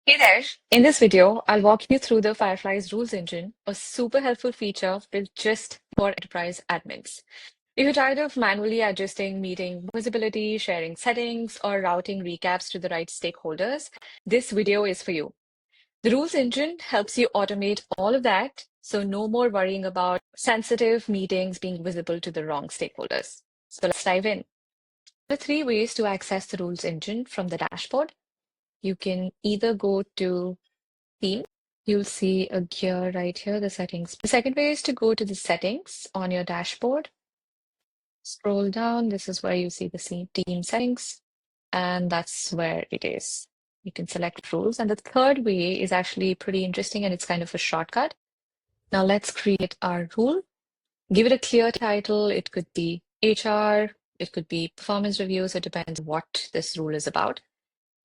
Hey there. In this video, I'll walk you through the Fireflies Rules Engine, a super helpful feature built just for enterprise admins. If you're tired of manually adjusting meeting visibility, sharing settings, or routing recaps to the right stakeholders, this video is for you. The Rules Engine helps you automate all of that, so no more worrying about sensitive meetings being visible to the wrong stakeholders. So let's dive in. There are three ways to access the Rules Engine from the dashboard. You can either go to Theme. You'll see a gear right here, the settings. The second way is to go to the settings on your dashboard. Scroll down. This is where you see the team settings, and that's where it is. You can select rules. And the third way is actually pretty interesting, and it's kind of a shortcut. Now let's create our rule. Give it a clear title. It could be HR, it could be performance reviews. It depends what this rule is about.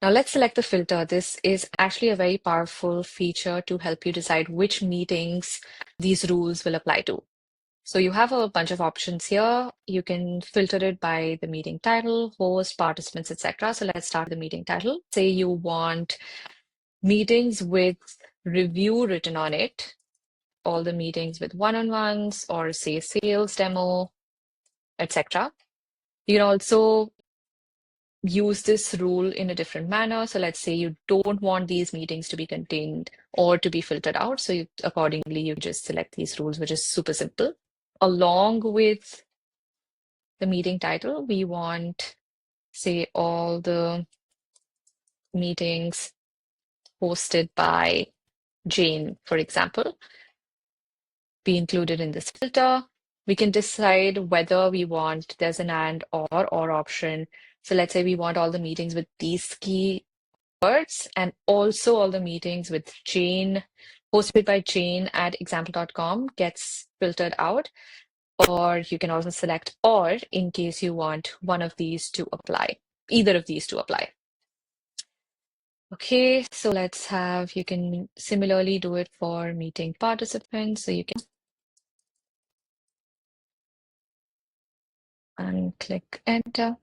Now let's select the filter. This is actually a very powerful feature to help you decide which meetings these rules will apply to. So you have a bunch of options here. You can filter it by the meeting title, host, participants, etc. So let's start the meeting title. Say you want meetings with review written on it, all the meetings with one-on-ones, or say sales demo, etc. You can also use this rule in a different manner. So let's say you don't want these meetings to be contained or to be filtered out. So accordingly, you just select these rules, which is super simple. Along with the meeting title, we want, say, all the meetings hosted by Jane, for example, be included in this filter. We can decide whether we want, there's an and or option. So let's say we want all the meetings with these key words and also all the meetings with Jane, hosted by Jane at example.com gets filtered out. Or you can also select or in case you want one of these to apply, either of these to apply. Okay, so let's have, you can similarly do it for meeting participants. So you can and click enter.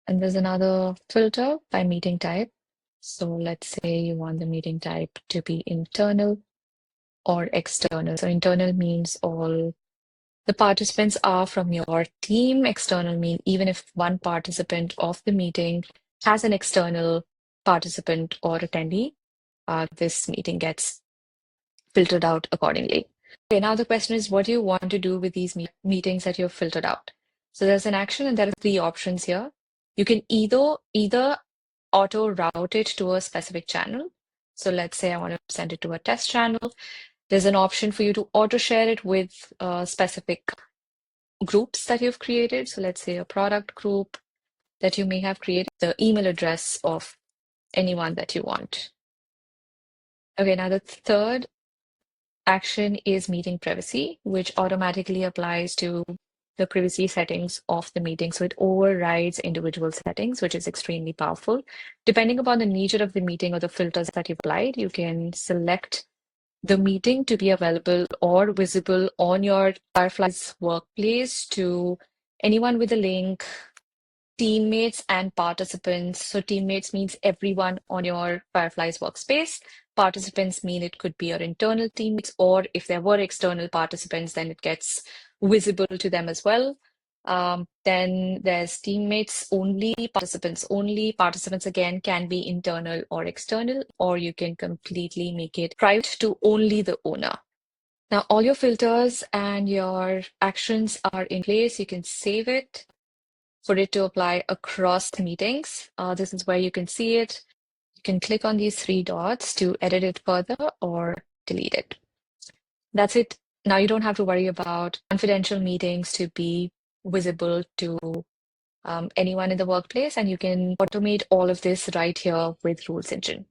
And there's another filter by meeting type. So let's say you want the meeting type to be internal or external. So internal means all the participants are from your team. External mean even if one participant of the meeting has an external participant or attendee, this meeting gets filtered out accordingly. Okay, now the question is, what do you want to do with these meetings that you've filtered out? So there's an action and there are three options here. You can either auto route it to a specific channel. So let's say I want to send it to a test channel. There's an option for you to auto share it with specific groups that you've created. So let's say a product group that you may have created, the email address of anyone that you want. Okay, now the third action is meeting privacy, which automatically applies to the privacy settings of the meeting. So it overrides individual settings, which is extremely powerful. Depending upon the nature of the meeting or the filters that you've applied, you can select the meeting to be available or visible on your Fireflies workplace to anyone with a link, teammates and participants. So teammates means everyone on your Fireflies workspace. Participants mean it could be your internal teammates, or if there were external participants, then it gets visible to them as well. Then there's teammates only, participants only. Participants again can be internal or external, or you can completely make it private to only the owner. Now, all your filters and your actions are in place. You can save it for it to apply across the meetings. This is where you can see it. You can click on these three dots to edit it further or delete it. That's it. Now you don't have to worry about confidential meetings to be visible to anyone in the workplace, and you can automate all of this right here with Rules Engine.